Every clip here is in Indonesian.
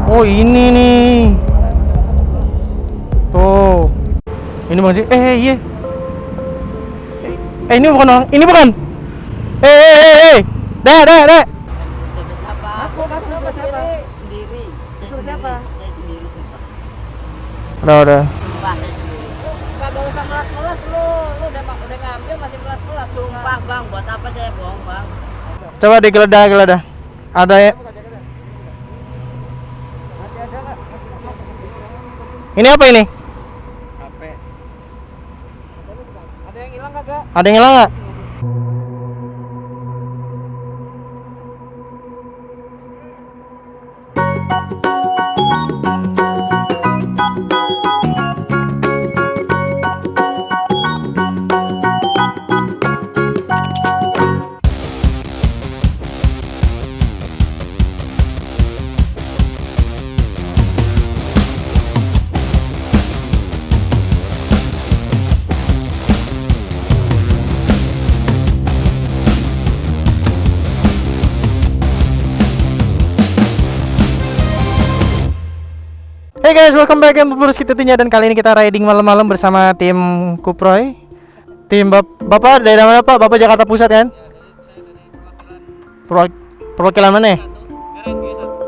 Oh ini nih. Tuh. Ini bang sih. Iya. Ini bukan orang. Ini bukan. Dah. Siapa? Aku sendiri. Saya sendiri sumpah. Udah. Sumpah saya sendiri. Kagak usah melas-melas lu udah ngambil masih melas-melas. Sumpah bang, buat apa saya bohong bang? Coba digeledah. Ada ya. Ini apa ini? HP. Ada yang hilang kagak? Ada yang hilang nggak? Hey guys, welcome back ke Burus Kita Tinya. Dan kali ini kita riding malam-malam bersama tim Kuproy. Tim Bapak dari mana Pak? Bapak Jakarta Pusat kan? Perwakilan mana ya?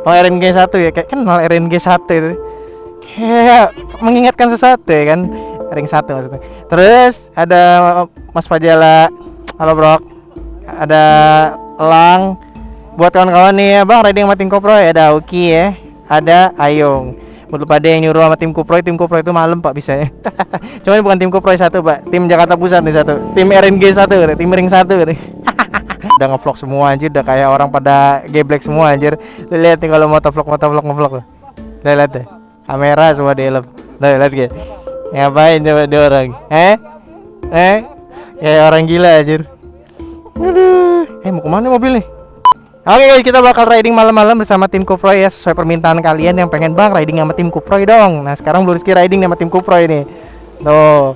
Oh RNG 1 ya, kayak kenal RNG 1 itu. Kayak mengingatkan sesuatu ya kan? RNG 1 maksudnya. Terus ada Mas Pajala. Halo bro. Ada Elang. Buat kawan-kawan nih ya bang, riding sama tim Kuproy. Ada Uki ya. Ada Ayung. Buat pada yang nyuruh sama tim Kuproy itu malam pak bisa ya. Cuman bukan tim Kuproy 1 pak, tim Jakarta Pusat nih 1, tim RNG 1, tim Ring 1 nih. Udah ngevlog semua anjir, udah kayak orang pada geblek semua anjir. Lihat nih kalau motovlog ngevlog. Lihat deh, kamera semua di helm. Lihat gitu. Ngapain coba dia orang? Kayak orang gila anjir. Aduh, mau kemana mobil nih? Oke guys, kita bakal riding malam-malam bersama tim Kuproy ya, sesuai permintaan kalian yang pengen bang riding sama tim Kuproy dong. Nah sekarang Blue Rizky riding sama tim Kuproy nih. Tuh,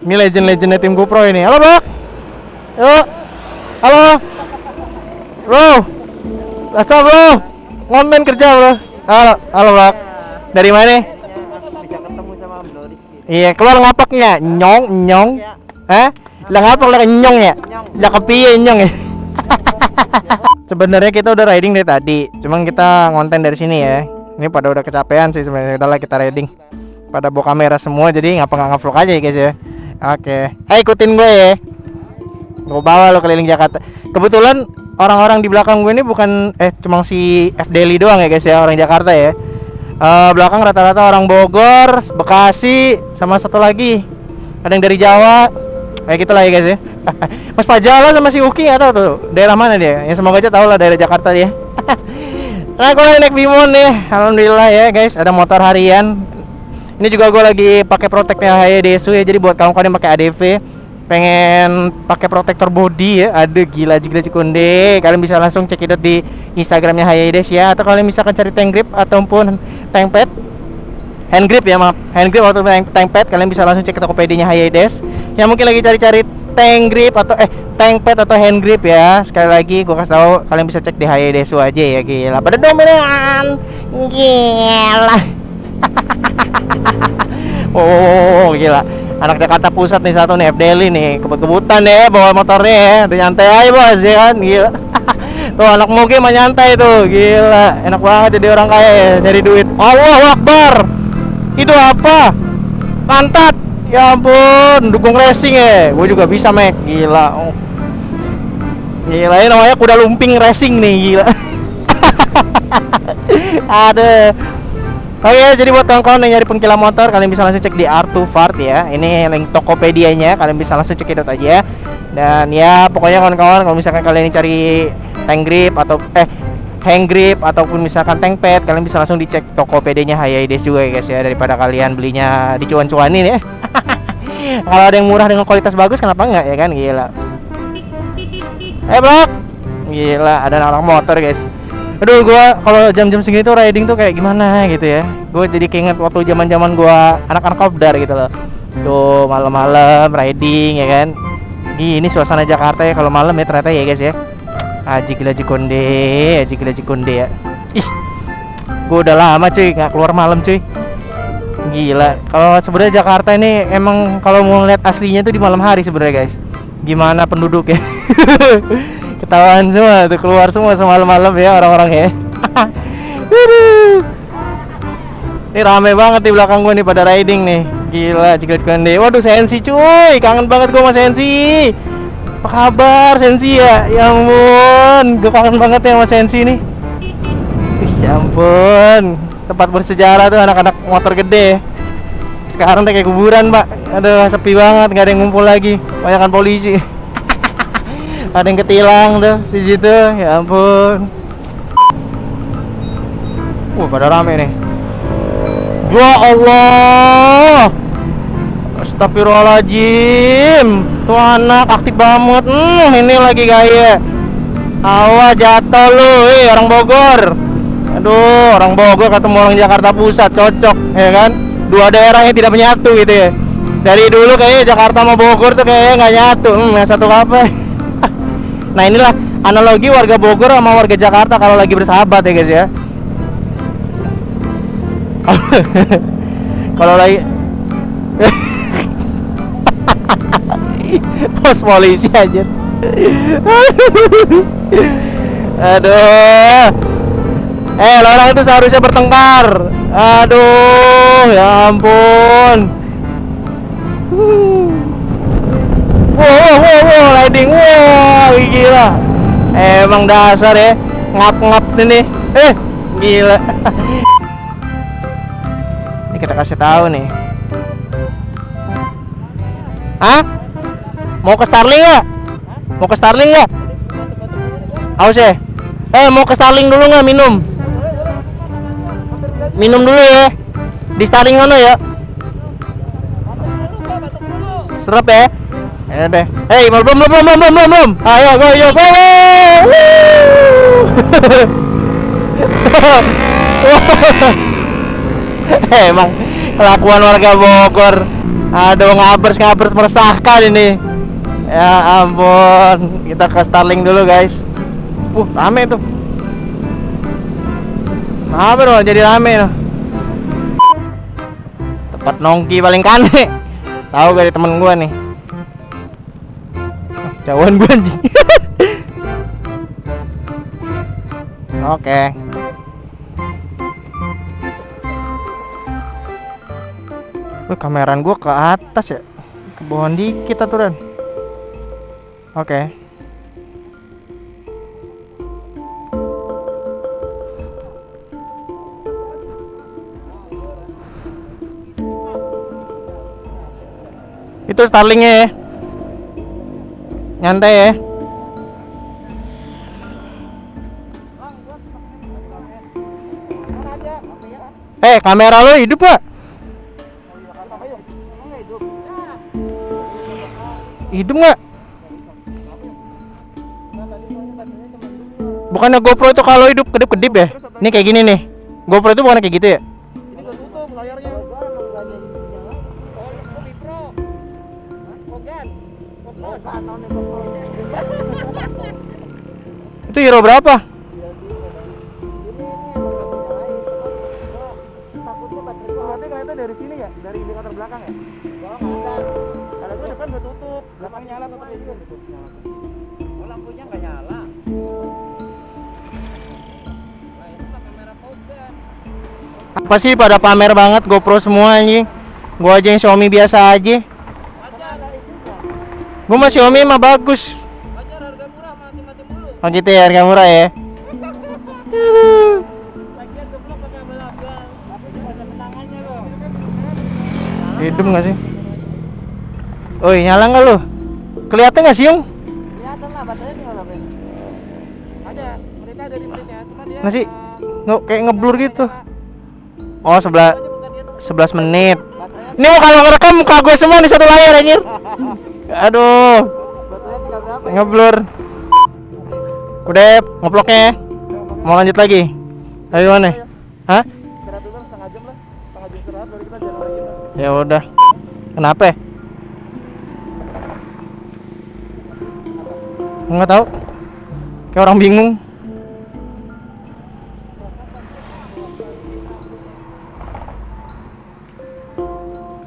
ini legend-legendnya tim Kuproy nih. Halo bro. Yuk. Halo bro. What's up bro? Ngonten kerja bro. Halo bro. Dari mana? Bisa ketemu sama Blue Rizky. Iya, keluar ngapaknya. Nyong. Hah? Lah ngapak lah nyong ya? Lah kepiye nyong ya? Sebenarnya kita udah riding dari tadi, cuman kita ngonten dari sini ya. Ini pada udah kecapean sih sebenarnya. Udahlah kita riding. Pada bawa kamera semua, jadi ngapa nggak ngevlog aja ya guys ya. Oke. Ikutin gue ya. Gue bawa lo keliling Jakarta. Kebetulan orang-orang di belakang gue ini bukan cuma si F Deli doang ya guys ya, orang Jakarta ya. Belakang rata-rata orang Bogor, Bekasi, sama satu lagi ada yang dari Jawa. Kayak gitu lah ya guys ya. Mas Pajala sama si Uki nggak tahu tuh daerah mana dia. Ya semoga aja tahu lah daerah Jakarta dia. Nah gue lagi naik Bimon nih. Alhamdulillah ya guys, ada motor harian. Ini juga gue lagi pakai proteknya Hayadesu ya. Jadi buat kawan-kawan yang pakai ADV pengen pakai protektor body ya, ada gila Cikonde, kalian bisa langsung cek itu di Instagramnya Hayadesu ya. Atau kalian misalkan cari tank grip ataupun tank pad, hand grip ya maaf, hand grip atau tank pad, kalian bisa langsung cek Tokopedia-nya Hayadesu. Yang mungkin lagi cari-cari tank grip atau tank pad atau hand grip ya, sekali lagi gue kasih tahu kalian bisa cek di Hayadesu aja ya. Gila pada dominan, gila. Oh gila, anak Jakarta Pusat nih satu nih, F Deli nih, kebut-kebutan ya bawa motornya ya, udah nyantai aja bos ya kan, gila. Tuh anak moge mah nyantai tuh, gila, enak banget jadi orang kaya ya, nyari duit. Allahu Akbar, itu apa? Pantat, ya ampun, dukung racing ya, gue juga bisa mek, gila. Oh. Gila, ini namanya kuda lumping racing nih, gila. Ada. Oke, jadi buat kawan-kawan yang nyari pengkilat motor, kalian bisa langsung cek di R2 Fart ya. Ini link Tokopedia-nya, kalian bisa langsung cek itu aja. Dan ya pokoknya kawan-kawan, kalau misalkan kalian cari tank grip atau hand grip ataupun misalkan tank pad, kalian bisa langsung dicek Tokopedia-nya Hayadesu juga ya guys ya, daripada kalian belinya dicuan-cuanin ya. Kalau ada yang murah dengan kualitas bagus, kenapa enggak ya kan, gila. Bro, gila, ada anak motor guys. Aduh, gua kalau jam-jam segini tuh riding tuh kayak gimana gitu ya. Gue jadi keinget waktu zaman-zaman gua anak-anak kopdar gitu loh. Tuh malam-malam riding ya kan. Ini suasana Jakarta ya kalau malam ya ternyata ya guys ya. Aji gila Cikonde ya. Ih. Gue udah lama cuy nggak keluar malam cuy. Gila. Kalau sebenarnya Jakarta ini emang kalau mau lihat aslinya tuh di malam hari sebenarnya guys. Gimana penduduknya? Ketahuan semua tuh, keluar semua semalam-malam ya orang-orang ya. Aduh. Ini rame banget di belakang gue nih pada riding nih. Gila, cikal-cikalan deh. Waduh, Sensi cuy. Kangen banget gue sama Sensi. Apa kabar Sensi ya? Ya ampun, gue kangen banget ya sama Sensi nih. Ya ampun, tempat bersejarah tuh anak-anak motor gede. Sekarang kayak kuburan, Pak. Aduh, sepi banget, nggak ada yang ngumpul lagi. Banyakan polisi. Ada yang ketilang tuh di situ. Ya ampun. Pada rame nih. Ya Allah. Astagfirullahaladzim. Tuh anak aktif banget. Ini lagi gaya. Awas jatuh lu, orang Bogor. Aduh, orang Bogor ketemu orang Jakarta Pusat, cocok, ya kan? Dua daerah yang tidak menyatu gitu ya. Dari dulu kayaknya Jakarta sama Bogor tuh kayaknya nggak nyatu. Yang satu apa? Nah inilah analogi warga Bogor sama warga Jakarta kalau lagi bersahabat ya guys ya. Kalau lagi pos polisi aja. Aduh. Orang itu seharusnya bertengkar. Aduh, ya ampun. Wow, riding. Wow, gila. Emang dasar ya, ngap-ngap ini. Gila. Ini kita kasih tahu nih. Hah? Mau ke Starling nggak? Mau ke Starling nggak? Awas ya. Mau ke Starling dulu nggak minum? Minum dulu ya. Di Starling mana ya? Serap ya. Ya deh. Belum. Ayo, go. Emang kelakuan warga Bogor. Aduh, ngabers meresahkan ini. Ya ampun. Kita ke Starling dulu guys. Rame tuh. Apa dong jadi rame tuh. Tempat nongki paling kane. Tahu gak dari temen gua nih. Jauhan gua anjing. Oke. Kameran gua ke atas ya. Ke bawah dikit aturan. Oke. Itu Starlingnya ya. Nyantai ya. Kamera lo hidup gak? Hidup gak? Bukannya GoPro itu kalau hidup kedip-kedip ya? Ini kayak gini nih. GoPro itu bukan kayak gitu ya? Ini gak tutup layarnya. Itu Hero berapa? Dari sini ya? Dari indikator belakang ya? Kalau gue depan udah tutup, belakang nyala tetap itu. Oh, lampunya nggak nyala. Nah, ini pakai kamera pouch. Apa sih pada pamer banget GoPro semua anjing? Gua aja yang Xiaomi biasa aja. Gua mah Xiaomi mah bagus. Wajar harga murah mati-mati mulu. Oh gitu ya, harga murah ya. Lagian geblok pakai abal-abal. Tapi cuma ada kenangannya loh. Hidup nggak sih? Oi, nyala nggak lu? Kelihatan nggak sih, Yung? Kelihatan lah, baterainya tinggal berapa ini? Ada, berita ada di menitnya, cuma dia Nggak sih? Kayak ngeblur gitu. Oh, 11 menit. Ini mau kalau ngerekam muka gue semua di satu layar anjir. Aduh. baterainya tinggal berapa? Ngeblur. Udah ngeploknya. Mau lanjut lagi? Ayo mana? Hah? Istirahat dulu setengah jam lah. Setengah jam istirahat baru kita jalan lagi lah. Ya udah. Kenapa? Nggak tahu. Kayak orang bingung.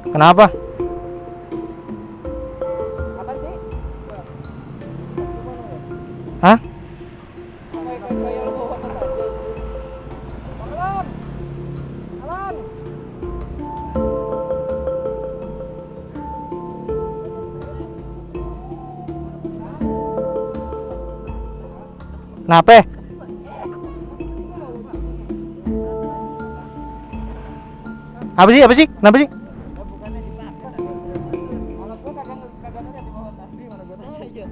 Kenapa? Apa sih? Hah? Kayak lu bawa atas aja. Alan. Alan. Kenapa? Apa sih? Apa sih? Kenapa sih? Bukannya dipakai. Kalau gua kagak ngeliat di bawah tas mana gua tahu aja.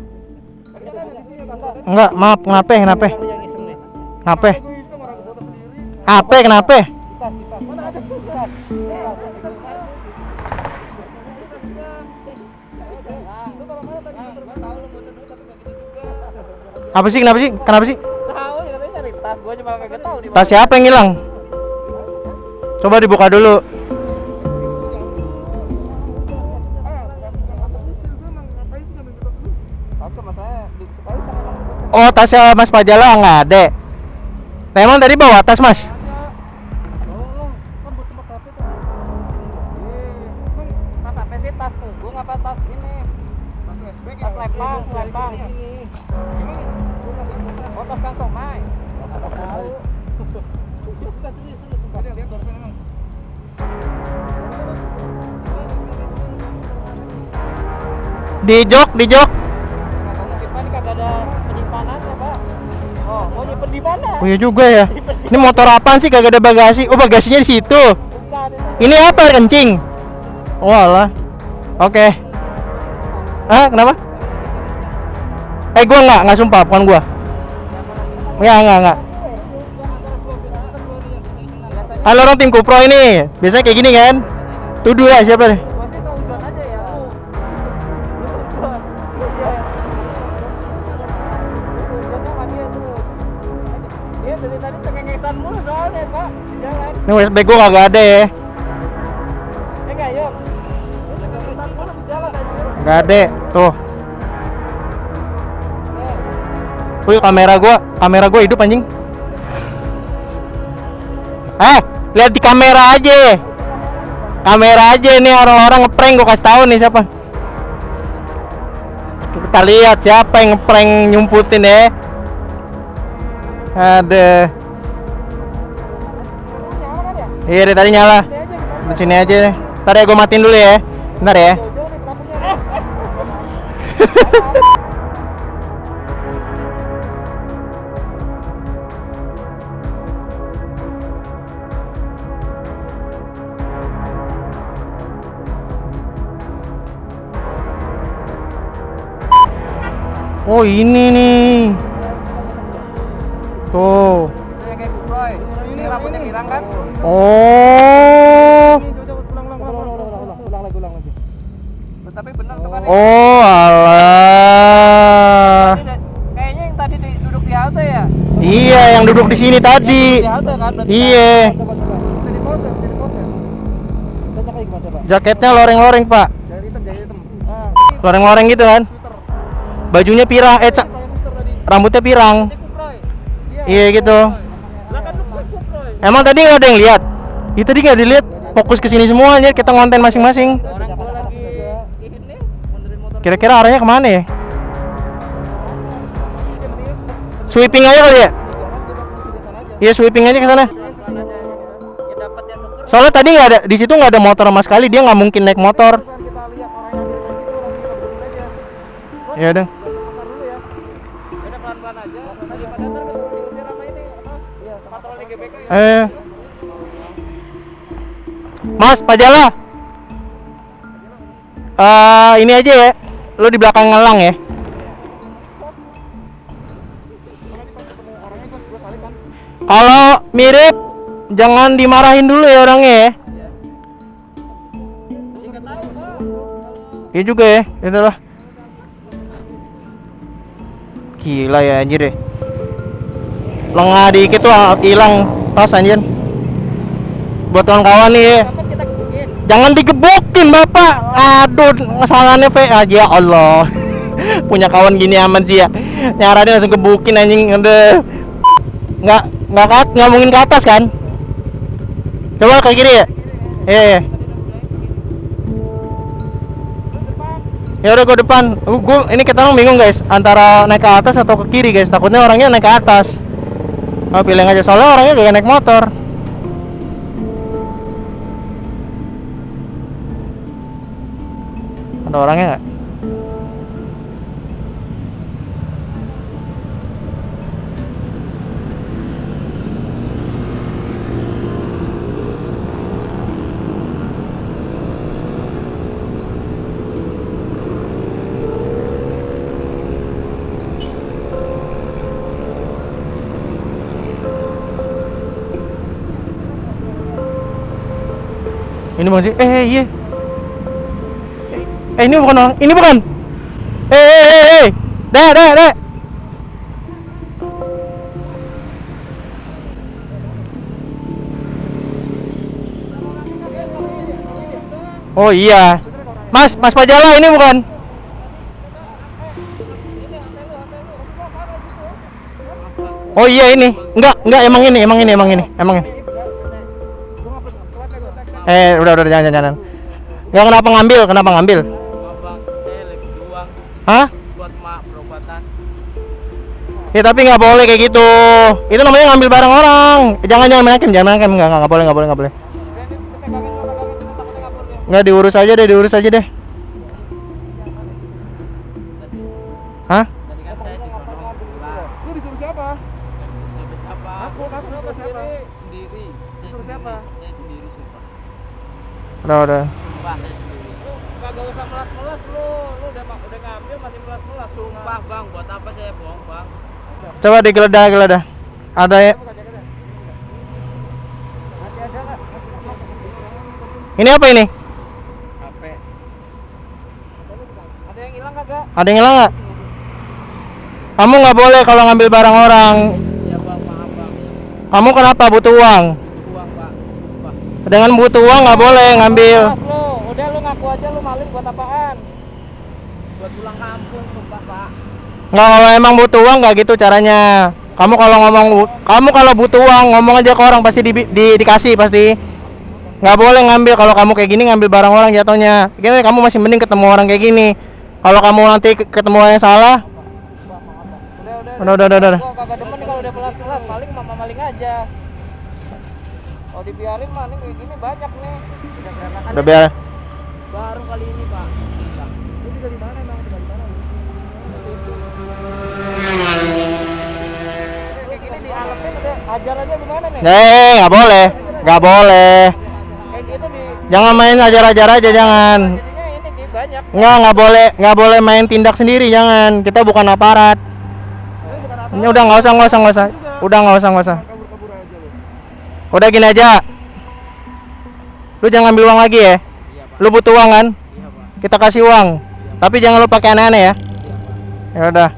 Tapi kan di sini tas. Enggak, maaf. Kenapa? Kenapa? Yang iseng nih. Kenapa? Gua iseng orang gua sendiri. Apa? Kenapa? Kita mana ada tas. Apa sih? Kenapa sih? Kenapa sih? Tahu ya katanya nyari tas, gua cuma kagak tahu di Tas siapa yang hilang? Coba dibuka dulu. Oh, tasnya Mas Pajala nggak ada. Nah, emang tadi bawa tas, Mas? Tas apa sih? Tas punggung apa tas ini? Tas lepang. Oh, tas Kang Somai. Tahu. Di jok. Mungkin Pak kagak ada penyimpanannya, Pak. Oh, mau nyimpen di mana? Oh iya juga ya. Ini motor apaan sih kagak ada bagasi? Oh, bagasinya di situ. Bukan, Ini apa? Air kencing. Oh alah. Oke. Ah, kenapa? Gua nggak sumpah, bukan gua. Nggak. Halo, orang tim Kupro ini. Biasanya kayak gini kan? Tuduh ya siapa nih? gua sih seuzon aja ya. Seuzonnya sama dia terus. Dia dari tadi cengengesan mulu soalnya, Pak. Di jalan. Ini USB gua kagak ada ya. Enggak, yuk. Dia cengengesan mulu di jalan aja. Nggak ada. Tuh. Wih, kamera gua hidup anjing. Lihat di kamera aja. Kamera aja nih orang-orang ngeprank, gua kasih tahu nih siapa. Kita lihat siapa yang ngeprank nyumputin ya. Ada. Nyala kan ya? Iya, dari tadi nyala. Ini aja kita. Di sini aja. Ntar ya gua matiin dulu ya. Bentar ya. Jauh-jauh nih pelakunya. Oh, ini nih. Tuh. Itu yang kayak Kuproy. Ini rambutnya pirang kan? Oh. Ulang lagi. Tapi benar tuh kan. Oh, alah. Kayaknya yang tadi duduk di halte ya? Iya, yang duduk di sini tadi. Di halte kan? Berarti Iya. Coba. Bisa di pause. Tanya kayak gimana coba? Jaketnya loreng-loreng, Pak. Jadi hitam. Loreng-loreng gitu kan. Bajunya pirang, rambutnya pirang. Iya gitu. Lah kan lu Kuproy. Emang tadi nggak ada yang lihat? Itu tadi nggak dilihat. Fokus ke sini semuanya, kita ngonten masing-masing. Orang gua lagi ini mundurin motor. Kira-kira arahnya kemana ya? Sweeping aja kali ya? Iya, sweeping aja ke sana. Ya dapat ya syukur. Soalnya tadi nggak ada, di situ nggak ada motor sama sekali, dia nggak mungkin naik motor. Kita lihat orang yang gitu langsung kita berhenti aja. Ya udah. Bentar dulu ya. Udah pelan-pelan aja. Daripada ntar keburu diusir sama ini apa? Iya, patroli GBK ya. Mas Pajala. Ini aja ya. Lu di belakang ngelang ya. Kalau mirip jangan dimarahin dulu ya orangnya ya. Iya juga ya. Ya udahlah. Gila ya anjir deh. Lengah dikit tuh hilang tas anjir. Buat kawan-kawan nih ya. Kapan kita gebukin? Jangan digebukin Bapak. Aduh, kesalahannya aja ya Allah. Punya kawan gini aman sih ya. Nyaranin langsung gebukin anjing. Udah. Nggak mungkin ke atas kan? Coba ke kiri ya. Iya. Ya udah gue depan. Gue ini kita bingung guys antara naik ke atas atau ke kiri guys. Takutnya orangnya naik ke atas. Oh, pilih aja soalnya orangnya gak naik motor. Ada orangnya nggak? Ini bang sih? Iya. Ini bukan orang. Ini bukan. Dek. Oh iya. Mas Pajala ini bukan. Oh iya ini. Enggak, emang ini. Udah jangan. Enggak, kenapa ngambil? Bang, saya lagi uang Hah? buat mak perobatan. Ya tapi nggak boleh kayak gitu. Itu namanya ngambil barang orang. Jangan main hakim. Nggak boleh. Nggak diurus aja deh. Hah? Tadi kan saya disuruh pulang. Lu disuruh siapa? Sampai siapa? Aku siapa? Sendiri. Saya sendiri sumpah. Udah. Sumpah saya sendiri. Kagak usah melas-melas lu udah ngambil masih melas-melas. Sumpah bang, buat apa saya bohong bang? Coba digeledah. Ada ya? Ini apa ini? HP. Ada yang hilang kagak? Ada yang hilang nggak? Kamu nggak boleh kalau ngambil barang orang. Ya bang, maaf bang. Kamu kenapa butuh uang? Uang pak, sumpah. Dengan butuh uang nggak boleh ngambil. Udah lu ngaku aja lu maling buat apaan? Buat pulang kampung sumpah pak. Nggak, kalau emang butuh uang nggak gitu caranya. Kamu kalau butuh uang ngomong aja ke orang pasti dikasih pasti. Nggak boleh ngambil kalau kamu kayak gini ngambil barang orang jatuhnya. Gini kamu masih mending ketemu orang kayak gini. Kalau kamu nanti ketemu orang yang salah. Udah. Gua kagak demen kalau udah pelas-pelas, maling aja. Kalau dibiarin maling kayak gini banyak nih. Udah biar. Baru kali ini pak. Ini dari mana emang? Kayak gini dialepin udah ajar aja gimana nih? Nggak boleh. Kayak gitu di Jangan main ajar-ajar aja, jangan. jadinya ini di banyak. Nggak boleh main tindak sendiri, jangan. Kita bukan aparat. Ini udah nggak usah. Udah nggak usah. Kabur aja lu. Udah gini aja. Lu jangan ambil uang lagi ya. Lu butuh uang kan? Iya pak. Kita kasih uang. Tapi jangan lu pakai aneh-aneh ya. Ya udah.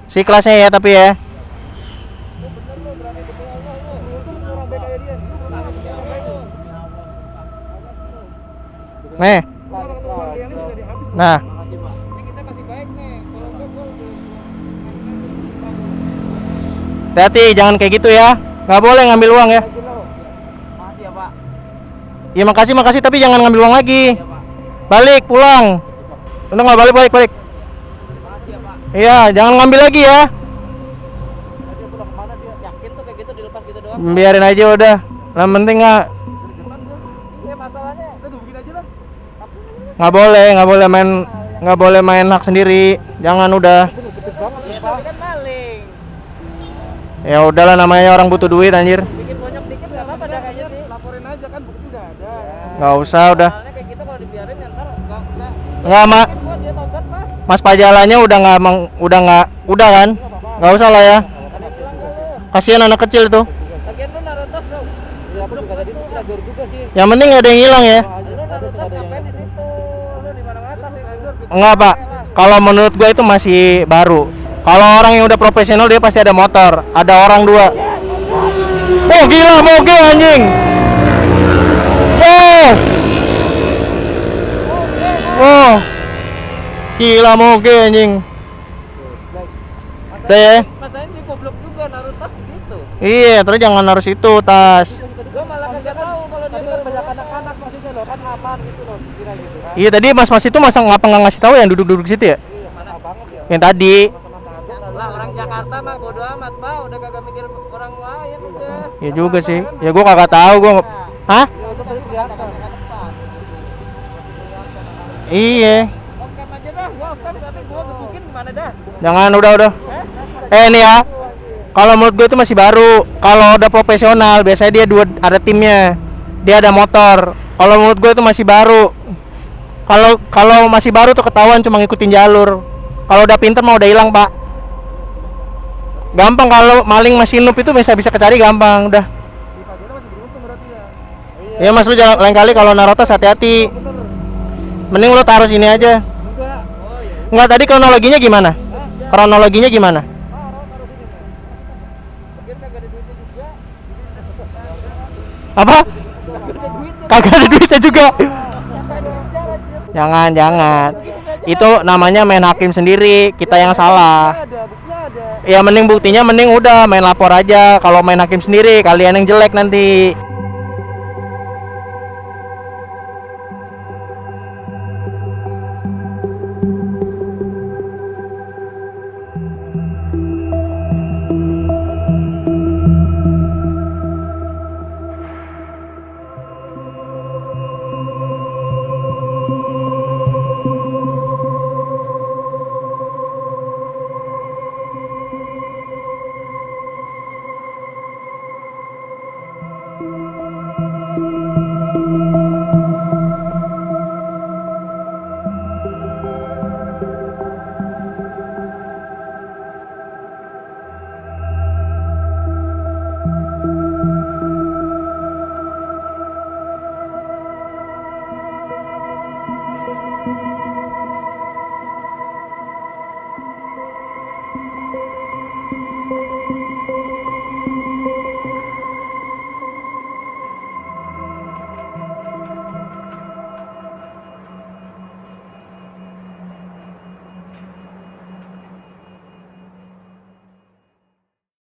Si kelasnya ya tapi ya. Nih. Nah, Makasih pak. Ini kita masih baik nih. Kalau gua hati-hati jangan kayak gitu ya. Nggak boleh ngambil uang ya. Makasih ya pak. Ya makasih tapi jangan ngambil uang lagi. Iya pak. Balik pulang. Udah nggak balik. Makasih ya pak. Iya, jangan ngambil lagi ya. dia pulang kemana dia? Yakin tuh kayak gitu dilepas gitu doang. Biarin aja udah. Yang penting nggak Masalahnya udah begini aja lah. nggak boleh main hak sendiri. Jangan udah. Gede banget ya, Pak. Kan maling. Ya udahlah namanya orang butuh duit anjir. Bikin bonyok dikit enggak apa-apa dah kayaknya sih. Laporin aja kan bukti udah ada. Nggak usah udah. Soalnya kayak gitu kalau dibiarin ntar enggak. Nggak Dia tobat, Pak. Mas Pajalanya udah kan? Nggak usah lah ya. Ada bilang ke lu. Kasihan anak kecil tuh. Lagian lu naruh tas lu. Ya aku juga tadi belajar juga sih. Yang penting nggak ada yang hilang ya. Lu naruh tas ngapain di situ? Lu di mana-mana tas ya. Enggak pak. Kalau menurut gue itu masih baru. Kalau orang yang udah profesional dia pasti ada motor, ada orang dua. Oh gila moge anjing. Oh. Gila moge anjing. Udah ya. Masalahnya dia goblok juga naruh tas di situ. Iya, terus jangan naruh situ tas. Gua dia kan tadi kan banyak anak-anak maksudnya loh kan aman gitu loh kira gitu kan. Iya tadi mas-mas itu masa ngapa nggak ngasih tahu yang duduk-duduk situ ya? Iya, mana banget ya. Yang tadi. Lah orang Jakarta mah bodo amat pak, udah kagak mikir orang lain udah. Ya juga sih. Ya gua kagak tahu gua. Hah? Ya itu tadi kelihatan. Iya. Off cam aja dah, gua off cam tapi gua gebukin gimana dah? Jangan udah. Ini ya. Kalau menurut gue itu masih baru. Kalau udah profesional biasanya dia ada timnya. Dia ada motor. Kalau menurut gue itu masih baru. Kalau masih baru tuh ketahuan cuma ngikutin jalur. Kalau udah pinter mah udah hilang, Pak. Gampang kalau maling masih noob itu bisa kecari gampang udah. Di Pagera masih beruntung berarti ya. Ya Mas lu jangan lain kali kalau naruh tas hati-hati. Mending lu taruh sini aja. Enggak. Enggak tadi kronologinya gimana? Kronologinya gimana? Apa? Kagak ada duitnya juga. Jangan. Itu namanya main hakim sendiri, kita yang salah. Ada, buktinya ada. Ya mending buktinya mending udah main lapor aja. Kalau main hakim sendiri kalian yang jelek nanti.